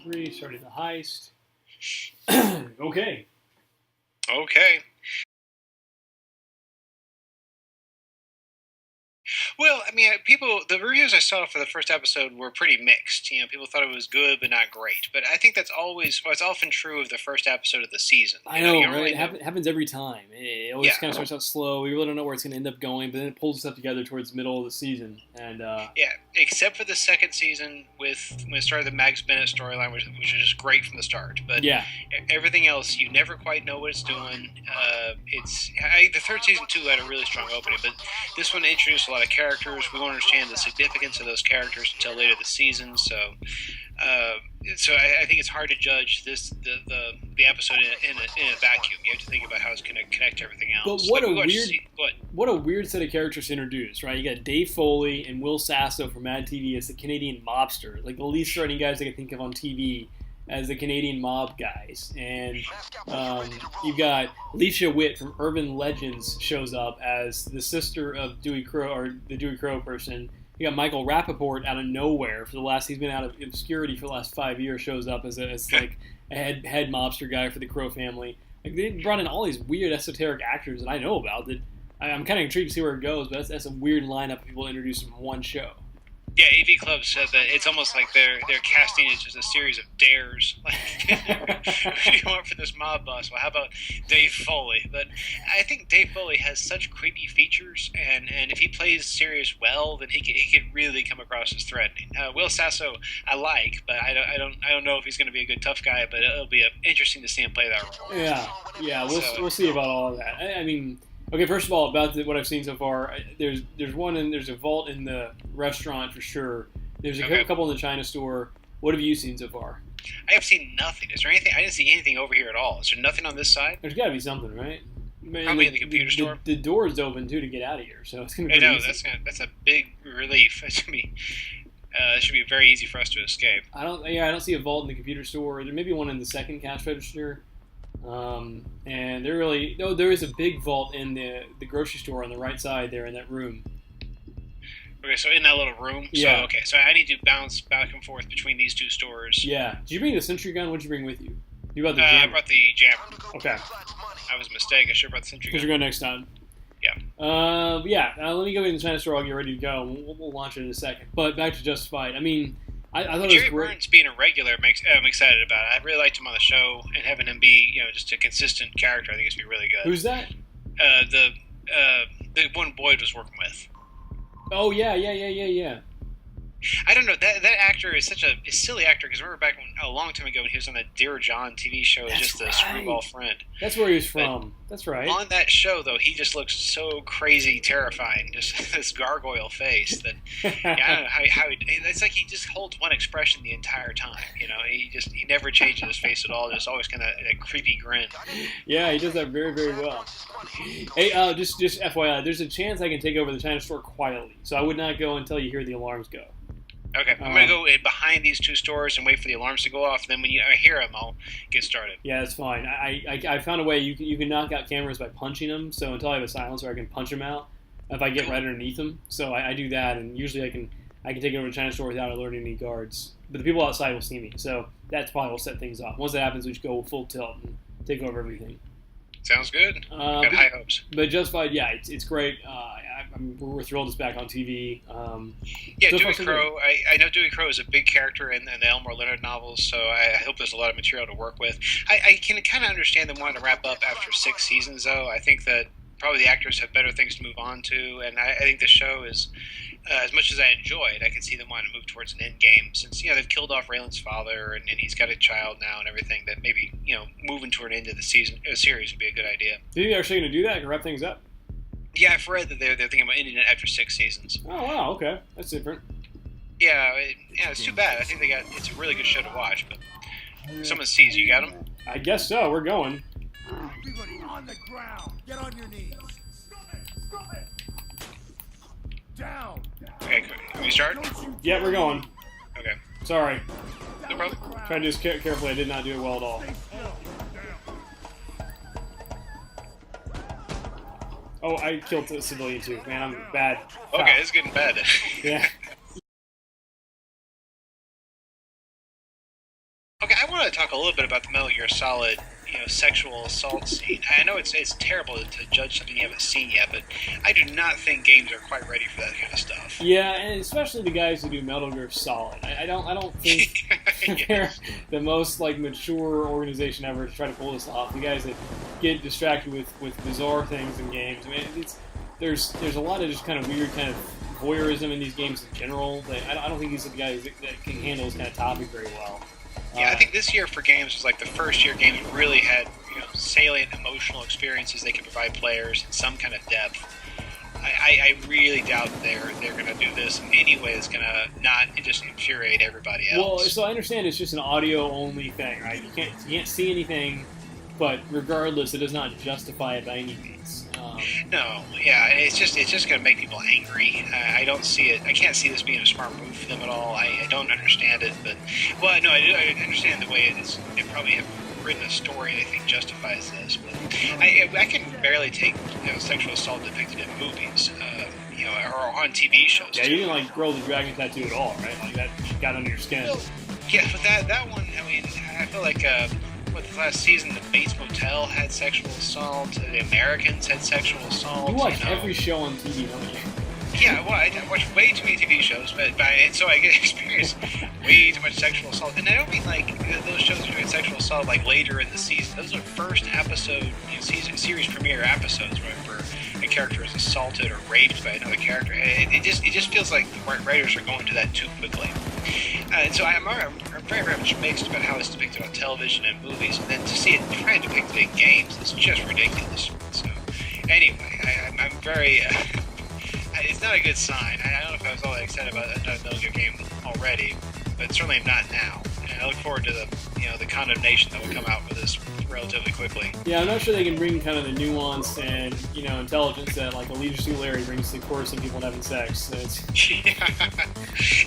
3, starting the heist. Okay. Okay. Well, I mean, the reviews I saw for the first episode were pretty mixed. People thought it was good but not great. But I think it's often true of the first episode of the season. I know, you don't right? really It happens every time. It always kind of starts out slow. We really don't know where it's going to end up going, but then it pulls itself together towards the middle of the season. And yeah, except for the second season when it started the Max Bennett storyline, which is just great from the start. But yeah, everything else, you never quite know what it's doing. The third season too had a really strong opening, but this one introduced a lot of characters. We won't understand the significance of those characters until later this season. So I think it's hard to judge the episode in a vacuum. You have to think about how it's going to connect to everything else. But what a weird set of characters to introduce, right? You got Dave Foley and Will Sasso from Mad TV as the Canadian mobster, like the least threatening guys I can think of on TV as the Canadian mob guys. And you've got Alicia Witt from Urban Legends shows up as the sister of Dewey Crow, or the Dewey Crow person. You got Michael Rappaport out of nowhere he's been out of obscurity for the last 5 years, shows up as like a head mobster guy for the Crow family. Like they brought in all these weird esoteric actors that I know about that I'm kind of intrigued to see where it goes, but that's a weird lineup of people introduced in one show. Yeah, AV Club said that it's almost like their casting is just a series of dares. Like, who do you want for this mob boss? Well, how about Dave Foley? But I think Dave Foley has such creepy features, and if he plays serious well, then he can really come across as threatening. Will Sasso I like, but I don't know if he's going to be a good tough guy. But it'll be interesting to see him play that role. Yeah, we'll see about all of that. I mean. Okay, first of all, about what I've seen so far, there's a vault in the restaurant for sure. There's a couple in the China store. What have you seen so far? I have seen nothing. Is there anything? I didn't see anything over here at all. Is there nothing on this side? There's got to be something, right? Probably in the computer store. The door is open too to get out of here, so it's gonna be. I know that's a big relief. It should be very easy for us to escape. I don't see a vault in the computer store. There may be one in the second cash register. And there is a big vault in the grocery store on the right side there in that room. Okay, so in that little room. Yeah. So I need to bounce back and forth between these two stores. Yeah. Did you bring the sentry gun? What did you bring with you? You brought the jammer. jammer. I brought the jammer. Okay. That was a mistake. I should have brought the sentry gun. Because you're going next time. Yeah. Let me go in the China store. I'll get ready to go. We'll launch it in a second. But back to Justified. I mean, I thought Jerry it was great. Burns being a regular I'm excited about it. I really liked him on the show, and having him be just a consistent character, I think it's gonna be really good. Who's that? The one Boyd was working with. Oh yeah. I don't know, that actor is such a silly actor, because I remember back a long time ago when he was on that Dear John TV show as just a screwball friend. That's where he was from. That's right. On that show, though, he just looks so crazy terrifying. Just this gargoyle face that I don't know how it's like he just holds one expression the entire time. He never changes his face at all. Just always kind of a creepy grin. Yeah, he does that very, very well. Hey, just FYI, there's a chance I can take over the China store quietly, so I would not go until you hear the alarms go. Okay, I'm going to go behind these two stores and wait for the alarms to go off. Then when I hear them, I'll get started. Yeah, that's fine. I found a way. You can knock out cameras by punching them. So until I have a silencer, I can punch them out if I get right underneath them. So I do that, and usually I can take it over to China store without alerting any guards. But the people outside will see me. So that's probably will set things off. Once that happens, we just go full tilt and take over everything. Sounds good. Got high hopes. But Justified, yeah, it's great. We're thrilled it's back on TV. Dewey Crow. I know Dewey Crow is a big character in the Elmore Leonard novels, so I hope there's a lot of material to work with. I can kind of understand them wanting to wrap up after 6 seasons, though. I think that probably the actors have better things to move on to, and I think the show is, as much as I enjoy it, I can see them wanting to move towards an end game, since they've killed off Raylan's father, and he's got a child now and everything. That maybe moving toward an end of the series would be a good idea. Do you think they're actually going to do that? Can wrap things up? Yeah, I've read that they're thinking about ending it after 6 seasons. Oh wow, okay, that's different. Yeah, it's too bad. I think it's a really good show to watch, but someone sees you. Got him? I guess so. We're going. Everybody on the ground. Get on your knees. Stop it. Down. Okay, can we start? Yeah, we're going. Okay. Sorry. No problem. Trying to do this carefully. I did not do it well at all. Oh, I killed a civilian too. Man, I'm bad. Okay, it's getting bad. Yeah. talk a little bit about the Metal Gear Solid, sexual assault scene. I know it's terrible to judge something you haven't seen yet, but I do not think games are quite ready for that kind of stuff. Yeah, and especially the guys who do Metal Gear Solid. I don't think they're the most mature organization ever to try to pull this off. The guys that get distracted with bizarre things in games. I mean, there's a lot of just kind of weird kind of voyeurism in these games in general. I don't think these are the guys that can handle this kind of topic very well. Yeah, I think this year for games was the first year games really had salient emotional experiences they could provide players and some kind of depth. I really doubt they're going to do this in any way that's going to not just infuriate everybody else. Well, so I understand it's just an audio only thing, right? You can't see anything, but regardless, it does not justify it by any means. No, yeah, it's just going to make people angry. I don't see it. I can't see this being a smart move for them at all. I don't understand it, but no, I understand the way it is. They probably have written a story they think justifies this, but I can barely take sexual assault depicted in movies, or on TV shows. Yeah, you didn't like Girl with the Dragon Tattoo at all, right? Like that got under your skin. Well, yeah, but that one, I mean, I feel like. The last season, the Bates Motel had sexual assault. The Americans had sexual assault. You watch every show on TV, don't you? Yeah, well, I watch way too many TV shows, and so I get to experience way too much sexual assault. And I don't mean those shows are doing sexual assault later in the season. Those are first episode, series premiere episodes where a character is assaulted or raped by another character. It just feels like the writers are going to that too quickly. And so I'm very, very much mixed about how it's depicted on television and movies, and then to see it try and depict it in games is just ridiculous. So anyway, I'm very. It's not a good sign. I don't know if I was all that excited about another Metal Gear game already, but certainly I'm not now. And I look forward to the condemnation that will come out with this relatively quickly. Yeah, I'm not sure they can bring kind of the nuance and intelligence that a Leisure Suit Larry brings to coercing people and having sex. So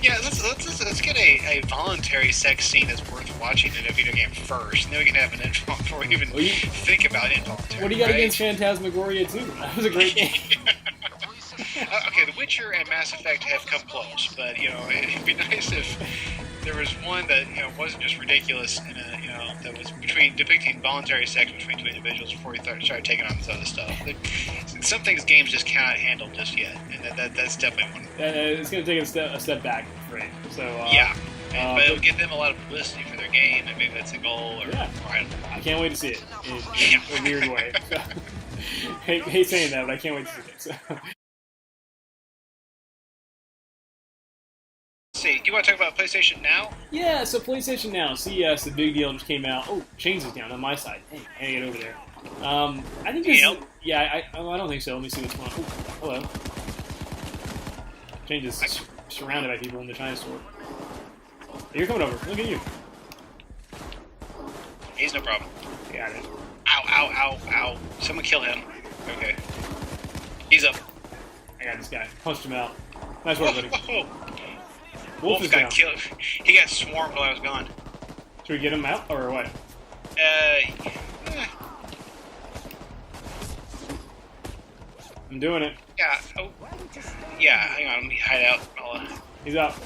yeah, let's get a voluntary sex scene that's worth watching in a video game first, and then we can have an involuntary before we even think about involuntary. What do you got against Phantasmagoria 2? That was a great game. Okay, The Witcher and Mass Effect have come close, but it'd be nice if there was one that wasn't just ridiculous and that was depicting voluntary sex between two individuals before we started taking on this other stuff. Some things games just cannot handle just yet, and that's definitely one of them. It's going to take a step back, right? So yeah. But it'll give them a lot of publicity for their game, and maybe that's a goal. I can't wait to see it in a weird way. So, hate saying that, but I can't wait to see it. So. Do you want to talk about PlayStation Now? Yeah, so PlayStation Now, CES, the big deal just came out. Oh, Chains is down on my side. Hey, hang it over there. I think this. Yeah, I don't think so. Let me see what's going on. Oh, hello. Chains is surrounded by people in the China store. You're coming over. Look at you. He's no problem. Got it. Ow, ow, ow, ow. Someone kill him. Okay. He's up. I got this guy. Punched him out. Nice work, buddy. Whoa. Wolf got killed. He got swarmed while I was gone. Should we get him out, or what? I'm doing it. Yeah. Oh. Yeah, hang on. Let me hide out. He's up.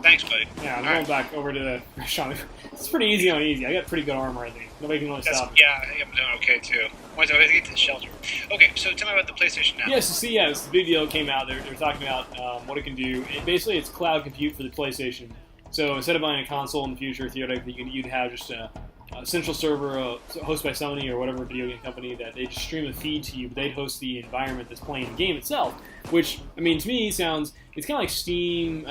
Thanks, buddy. Yeah, I'm going back over to the restaurant. It's pretty easy on easy. I got pretty good armor, I think. Nobody can really stop me. Yeah, I think I'm doing okay, too. Once I get to the shelter. Okay, so tell me about the PlayStation Now. Yeah, so CES, the big deal came out. They're talking about what it can do. Basically, it's cloud compute for the PlayStation. So instead of buying a console in the future, theoretically, you'd have just a central server hosted by Sony or whatever video game company that they just stream a feed to you, but they'd host the environment that's playing the game itself. Which, I mean, to me, it's kind of like Steam,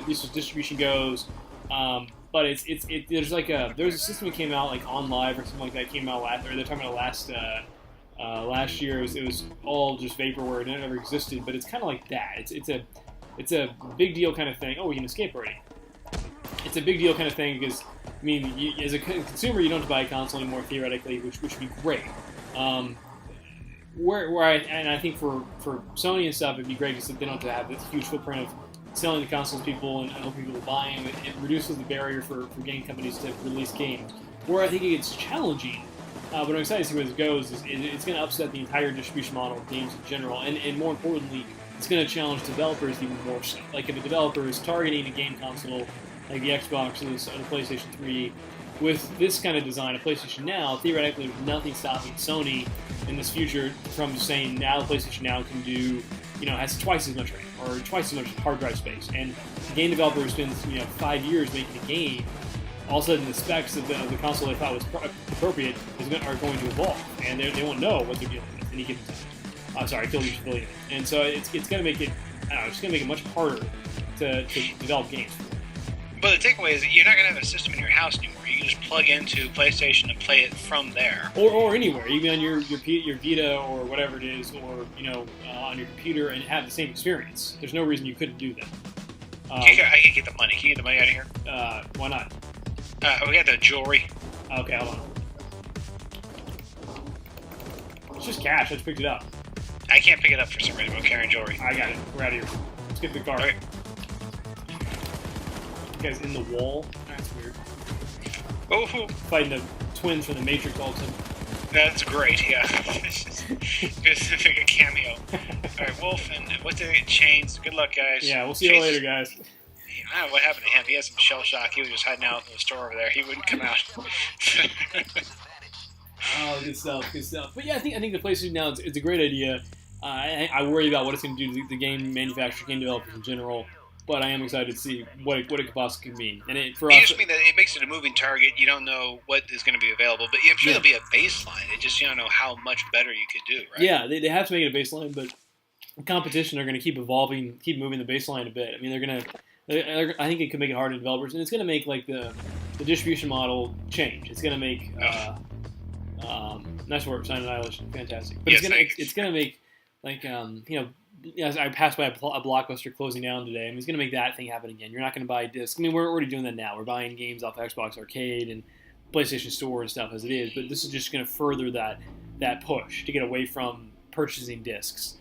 this distribution goes, but there's a system that came out like On Live or something like that came out last, or they're talking about last year. It was all just vaporware and it never existed, but it's kind of like that. It's a big deal kind of thing. Oh, we can escape already. It's a big deal kind of thing because, I mean, as a consumer, you don't have to buy a console anymore theoretically, which would be great. I think for Sony and stuff, it'd be great because they don't have to have this huge footprint of selling the consoles to people and helping people buy them. It reduces the barrier for game companies to release games. Where I think it gets challenging, but I'm excited to see where this goes, is it's going to upset the entire distribution model of games in general, and more importantly, it's going to challenge developers even more so. Like if a developer is targeting a game console like the Xbox or the PlayStation 3, with this kind of design of PlayStation Now, theoretically, there's nothing stopping Sony in this future from saying now PlayStation Now can do, has twice as much RAM or twice as much hard drive space. And the game developer who spends 5 years making a game, all of a sudden the specs of the console they thought was appropriate are going to evolve, and they won't know what they're dealing with any given time. Sorry, I killed your civilian. And so it's going to make it, it's going to make it much harder to develop games. But the takeaway is that you're not going to have a system in your house anymore. You can just plug into PlayStation and play it from there. Or anywhere, even on your Vita or whatever it is, or on your computer, and have the same experience. There's no reason you couldn't do that. I can get the money. Can you get the money out of here? Why not? We got the jewelry. Okay, hold on. It's just cash. I just picked it up. I can't pick it up for some reason. I'm carrying jewelry. I got it. We're out of here. Let's get the car. Okay. You guys in the wall? That's weird. Oh, fighting the twins from the Matrix all the time. That's great, yeah. Just like a cameo. Alright, Wolf and what's the Chains? Good luck, guys. Yeah, we'll see you later, guys. I don't know what happened to him. He had some shell shock. He was just hiding out in the store over there. He wouldn't come out. Oh, good stuff, good stuff. But yeah, I think the PlayStation Now it's a great idea. I worry about what it's going to do to the game manufacturers, game developers in general. But I am excited to see what it could possibly mean. And you just mean that it makes it a moving target. You don't know what is going to be available, but I'm sure there'll be a baseline. It just you don't know how much better you could do, right? Yeah, they have to make it a baseline, but competition are going to keep evolving, keep moving the baseline a bit. I mean, I think it could make it hard to developers, and it's going to make like the distribution model change. It's going to make nice work, Silent Annihilation, fantastic. But it's going to make like as I passed by a Blockbuster closing down today, I mean, it's going to make that thing happen again. You're not going to buy discs. I mean, we're already doing that now. We're buying games off Xbox Arcade and PlayStation Store and stuff as it is, but this is just going to further that push to get away from purchasing discs.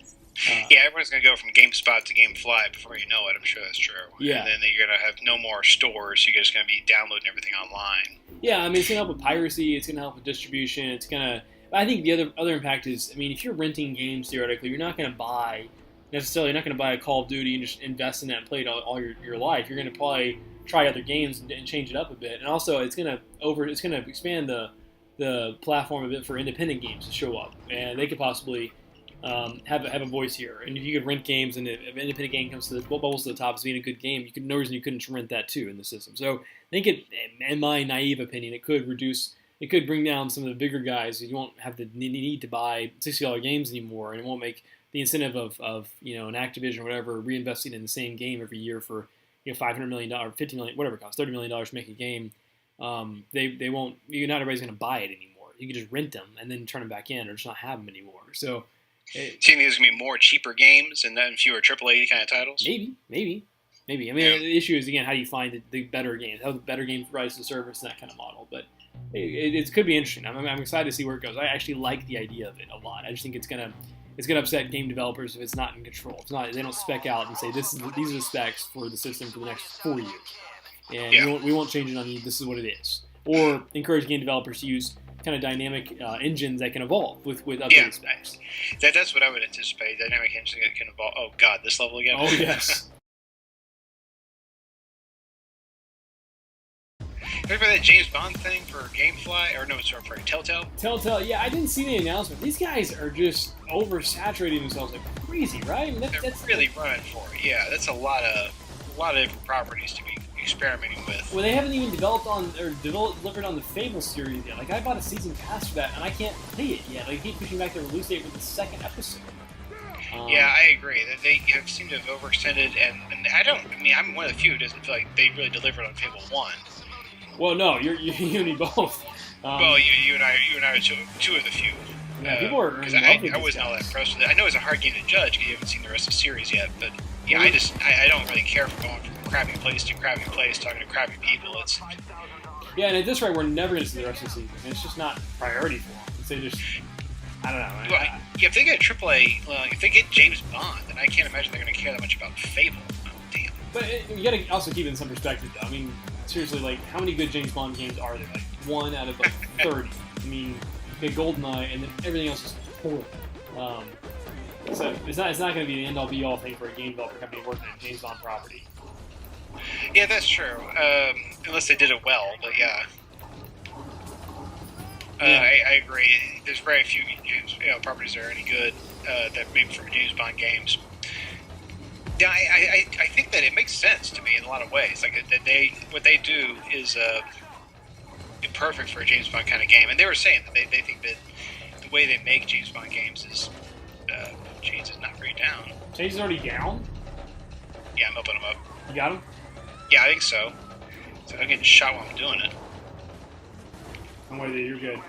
Everyone's going to go from GameSpot to GameFly before you know it. I'm sure that's true. Yeah. And then you're going to have no more stores. You're just going to be downloading everything online. Yeah, I mean, it's going to help with piracy. It's going to help with distribution. It's going to... I think the other impact is, I mean, if you're renting games, theoretically, you're not going to buy a Call of Duty and just invest in that and play it all your life. You're going to probably try other games and change it up a bit. And also, it's going to expand the platform a bit for independent games to show up. And they could possibly... have a voice here, and if you could rent games, and if an independent game comes to the bubbles to the top as being a good game, no reason you couldn't rent that too in the system. So I think in my naive opinion, it could bring down some of the bigger guys. You won't have the need to buy $60 games anymore, and it won't make the incentive of an Activision or whatever reinvesting in the same game every year for $500 million, $50 million, whatever it costs, $30 million to make a game. They won't. Not everybody's going to buy it anymore. You can just rent them and then turn them back in, or just not have them anymore. So. Do you think there's going to be more cheaper games and then fewer AAA kind of titles? Maybe. I mean, the issue is, again, how do you find the better games? How the better games rise to service and that kind of model. But it could be interesting. I'm excited to see where it goes. I actually like the idea of it a lot. I just think it's gonna upset game developers if it's not in control. It's not. They don't spec out and say these are the specs for the system for the next 4 years, and we won't change it on you. This is what it is. Or encourage game developers to use kind of dynamic engines that can evolve with updated specs. That's what I would anticipate. Dynamic engines that can evolve. Oh God, this level again. Oh yes. Remember that James Bond thing for GameFly? Or no, sorry, for TellTale? TellTale, yeah, I didn't see the announcement. These guys are just oversaturating themselves like crazy, right? I mean, that's really running for it. Yeah, that's a lot of different properties to be experimenting with. Well, they haven't even delivered on the Fable series yet. Like, I bought a season pass for that, and I can't play it yet. Like, they keep pushing back the release date for the second episode. Yeah, I agree. That they seem to have overextended, and I'm one of the few who doesn't feel like they really delivered on Fable 1. Well, no, you need both. Well, you and I are two of the few. Yeah, people are because I wasn't all that impressed with it. I know it's a hard game to judge because you haven't seen the rest of the series yet, but yeah, I don't really care for going from crappy place to crappy place, talking to crappy people. And at this rate, we're never going to see the rest of the season. I mean, it's just not a priority for them. They just, I don't know. Well, if they get AAA, if they get James Bond, then I can't imagine they're going to care that much about Fable. Oh, damn. But you got to also keep it in some perspective, though. I mean, seriously, like, how many good James Bond games are there? Like, 1 out of, 30. I mean, you get GoldenEye, and then everything else is horrible. So it's not going to be the end-all be-all thing for a game developer company working on a James Bond property. Yeah, that's true. Unless they did it well, but yeah. I agree. There's very few properties that are any good that maybe from James Bond games. Yeah, I think that it makes sense to me in a lot of ways. Like that what they do is perfect for a James Bond kind of game. And they were saying that they think that the way they make James Bond games is James is not very down. James is already down? Yeah, I'm opening him up. You got him? Yeah, I think so. So I'm getting shot while I'm doing it. I'm with you. You're good.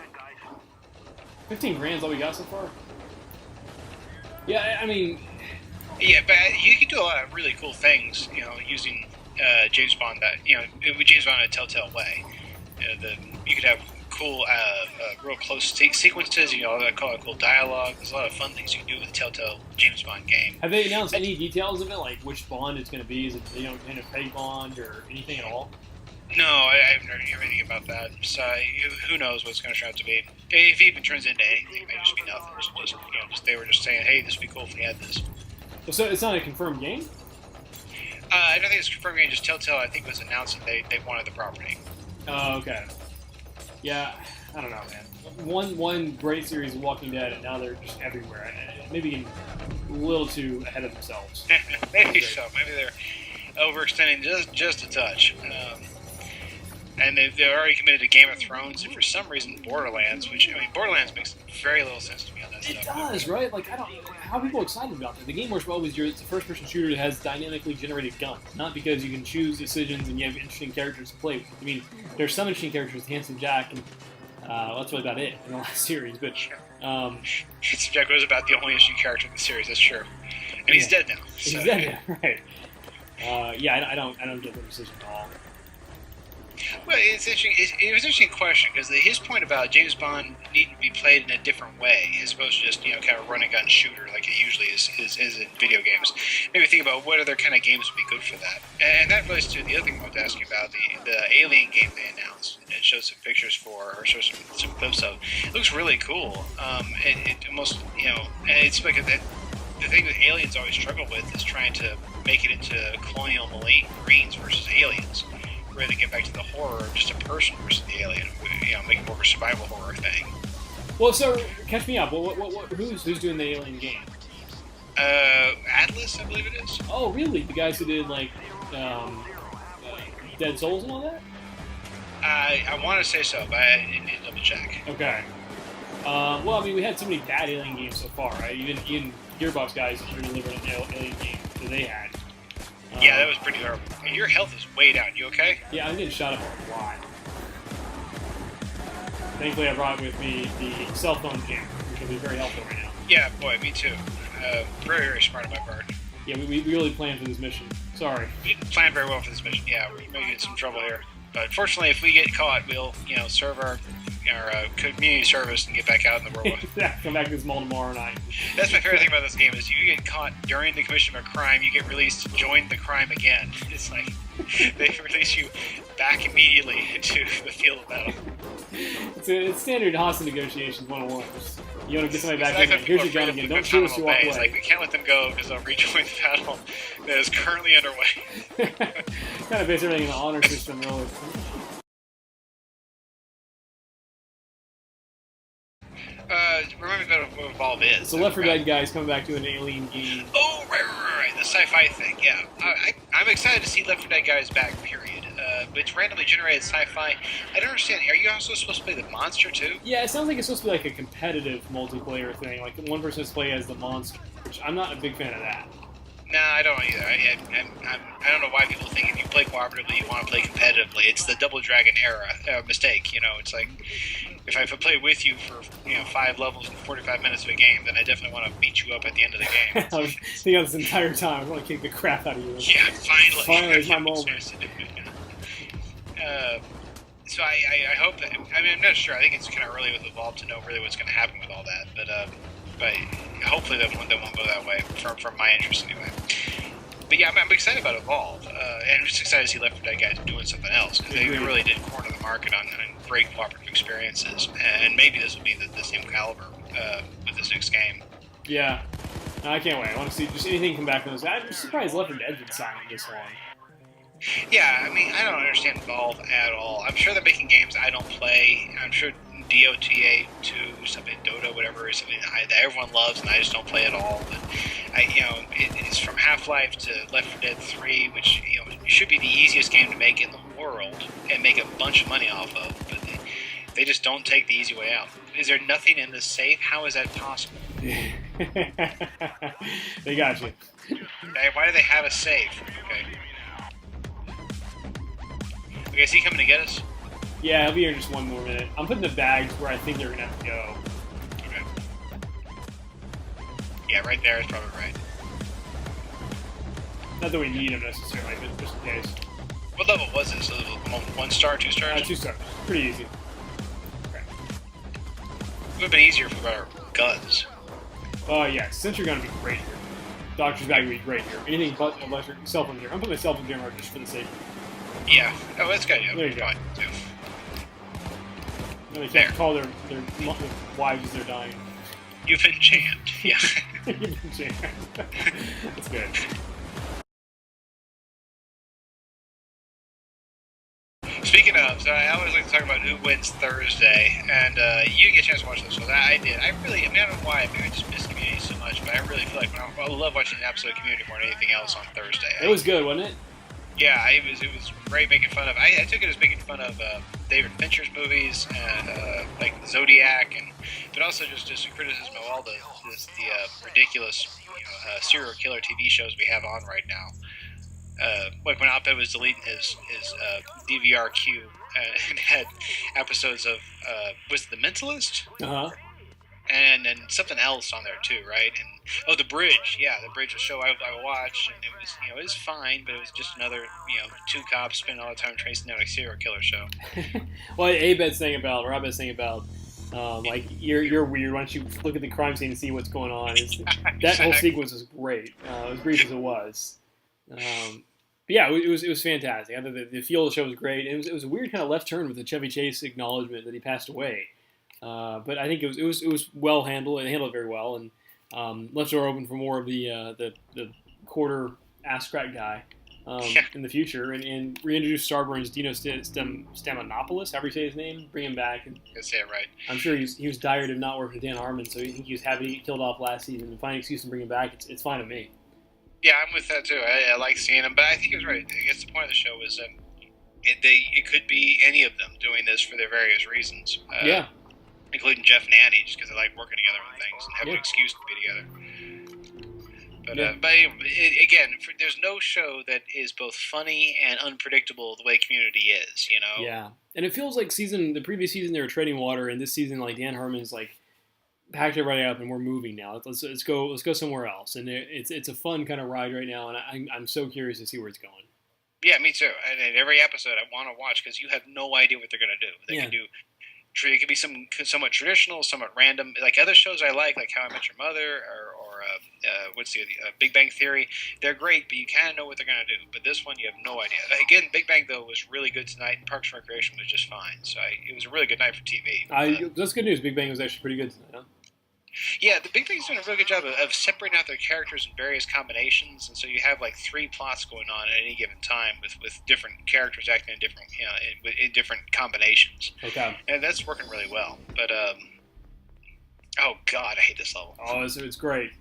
15 grand's all we got so far. Yeah, I mean. Yeah, but you can do a lot of really cool things, using James Bond. With James Bond in a TellTale way. You could have cool, real close sequences. I call it cool dialogue. There's a lot of fun things you can do with the TellTale James Bond game. Have they announced any details of it, like which Bond it's going to be? Is it kind of fake Bond or anything at all? No, I haven't heard anything about that. So who knows what's going to turn out to be? If it even turns into anything, it may just be nothing. Just they were just saying, hey, this would be cool if we had this. Well, so it's not a confirmed game? I don't think it's a confirmed game. Just TellTale, I think, was announcing they wanted the property. Oh, okay. Yeah, I don't know, man. One great series of Walking Dead, and now they're just everywhere. Maybe getting a little too ahead of themselves. Maybe so. Maybe they're overextending just a touch. And they've already committed to Game of Thrones, and for some reason Borderlands, Borderlands makes very little sense to me on that stuff. It does, right? Like, how are people excited about that? The game where always it's a first-person shooter that has dynamically generated guns, not because you can choose decisions and you have interesting characters to play with. I mean, there's some interesting characters, Handsome Jack, and that's really about it in the last series. But Handsome Jack was about the only interesting character in the series. That's true, and he's dead now. So. He's dead now, right? I don't get the decision at all. Well, it's interesting. It was an interesting question because his point about James Bond needing to be played in a different way, as opposed to just kind of run and gun shooter like it usually is in video games. Maybe think about what other kind of games would be good for that. And that relates to the other thing I wanted to ask you about the Alien game they announced. It shows some pictures or shows some clips of. It looks really cool. It almost and it's like the thing that aliens always struggle with is trying to make it into colonial marines versus aliens. Where they get back to the horror of just a person versus the alien, make it more of a survival horror thing. Well, so catch me up. Who's doing the Alien game? Atlas, I believe it is. Oh, really? The guys who did Dead Souls and all that? I want to say so, but I need to double check. Okay. Well, I mean, we had so many bad Alien games so far, right? Even Gearbox guys under-delivered an Alien game that they had. Yeah, that was pretty horrible. Your health is way down. You okay? Yeah, I'm getting shot up a lot. Thankfully, I brought with me the cell phone jam, which will be very helpful right now. Yeah, boy, me too. Very, very smart on my part. Yeah, we really planned for this mission. Sorry. We planned very well for this mission. Yeah, we may get in some trouble here. But fortunately, if we get caught, we'll serve our community service and get back out in the world. Come back to this mall tomorrow night. That's my favorite thing about this game is you get caught during the commission of a crime, you get released to join the crime again. It's like they release you back immediately into the field of battle. It's standard hostage negotiations 101. You want to get somebody back in there. Here's your gun again. Don't shoot us to walk away. It's like we can't let them go because they'll rejoin the battle that is currently underway. Kind of base everything in the honor system, really. Remind me about what Evolve is. So Left 4 Dead guys coming back to an Alien game. Oh, right. The sci-fi thing, yeah. I'm excited to see Left 4 Dead guys back, period. But it's randomly generated sci-fi. I don't understand. Are you also supposed to play the monster, too? Yeah, it sounds like it's supposed to be like a competitive multiplayer thing. Like one person has to play as the monster, which I'm not a big fan of that. No, I don't either. I don't know why people think if you play cooperatively, you want to play competitively. It's the Double Dragon era mistake. It's like if I play with you for 5 levels and 45 minutes of a game, then I definitely want to beat you up at the end of the game. I was thinking this entire time. I want to kick the crap out of you. Yeah, finally. Finally, it's my moment. So I hope that. I mean, I'm not sure. I think it's kind of early with Evolve to know really what's going to happen with all that, but hopefully that won't go that way from my interest anyway. But yeah, I'm excited about Evolve, and I'm just excited to see Left 4 Dead guys doing something else because they really did corner the market on great cooperative experiences, and maybe this will be the same caliber with this next game. Yeah, no, I can't wait. I want to see just anything come back from this. I'm surprised Left 4 Dead's been silent this long. Yeah, I mean, I don't understand Valve at all. I'm sure they're making games I don't play. I'm sure DOTA 2, something Dota, whatever, is something that everyone loves, and I just don't play at all. But it's from Half-Life to Left 4 Dead 3, which should be the easiest game to make in the world and make a bunch of money off of, but they just don't take the easy way out. Is there nothing in this safe? How is that possible? They got you. Why do they have a safe? Okay, is he coming to get us? Yeah, he'll be here in just one more minute. I'm putting the bags where I think they're gonna have to go. Okay. Yeah, right there is probably right. Not that we need them necessarily, but just in case. What level was this? 1 star, 2 stars? 2 stars. Pretty easy. Okay. It would have been easier if we got our guns. Yeah, sentry gun would be great here. Doctor's bag would be great here. Anything but electric cell phone here. I'm putting my cell phone jammer just for the sake. Yeah. Oh, that's good. Yeah, there you go. Fine, too. They can't call their wives as they're dying. You've been jammed. Yeah. You've been jammed. That's good. Speaking of, so I always like to talk about who wins Thursday, and you didn't get a chance to watch this one. I did. I don't know why. Maybe I just miss Community so much, but I really feel like I love watching an episode of Community more than anything else on Thursday. It was good, wasn't it? Yeah, it was great making fun of. I took it as making fun of David Fincher's movies and like Zodiac, but also just a criticism of all the ridiculous serial killer TV shows we have on right now. Like when Op-Ed was deleting his DVR queue and had episodes of was it The Mentalist? And something else on there too, right? And The Bridge, The Bridge, a show I watched, and it was fine, but it was just another 2 cops spending all the time tracing down a serial killer show. Well, Abed's saying about, or Abed's saying about, like you're weird. Why don't you look at the crime scene and see what's going on? That whole sequence was great, as brief as it was. Yeah, it was fantastic. I thought the feel of the show was great. It was a weird kind of left turn with the Chevy Chase acknowledgement that he passed away. But I think it was well handled. It handled it very well, and left the door open for more of the quarter ass crack guy in the future, and reintroduce Starburn's Dino Stamanopoulos, however you say his name, bring him back. And I say it right. I'm sure he was tired of not working with Dan Harmon, so I think he was happy to get killed off last season. And find an excuse to bring him back, it's fine with me. Yeah, I'm with that too. I like seeing him, but I think he was right. I guess the point of the show is that it could be any of them doing this for their various reasons. Including Jeff and Annie, just because they like working together on things and have an excuse to be together. But anyway, again, there's no show that is both funny and unpredictable the way Community is, Yeah, and it feels like the previous season they were treading water, and this season like Dan Harmon's like packed everybody up and we're moving now. Let's go somewhere else, and it's a fun kind of ride right now, and I'm so curious to see where it's going. Yeah, me too. And every episode I want to watch because you have no idea what they're going to do. They can do. It could be somewhat traditional, somewhat random, like other shows I like How I Met Your Mother or what's the Big Bang Theory. They're great, but you kind of know what they're going to do. But this one, you have no idea. Again, Big Bang though was really good tonight, and Parks and Recreation was just fine. So it was a really good night for TV. That's good news. Big Bang was actually pretty good tonight, huh? Yeah, the Big Bang's doing a really good job of separating out their characters in various combinations, and so you have like 3 plots going on at any given time with different characters acting in different in different combinations. Okay, and that's working really well. But oh god, I hate this level. Oh, it's great.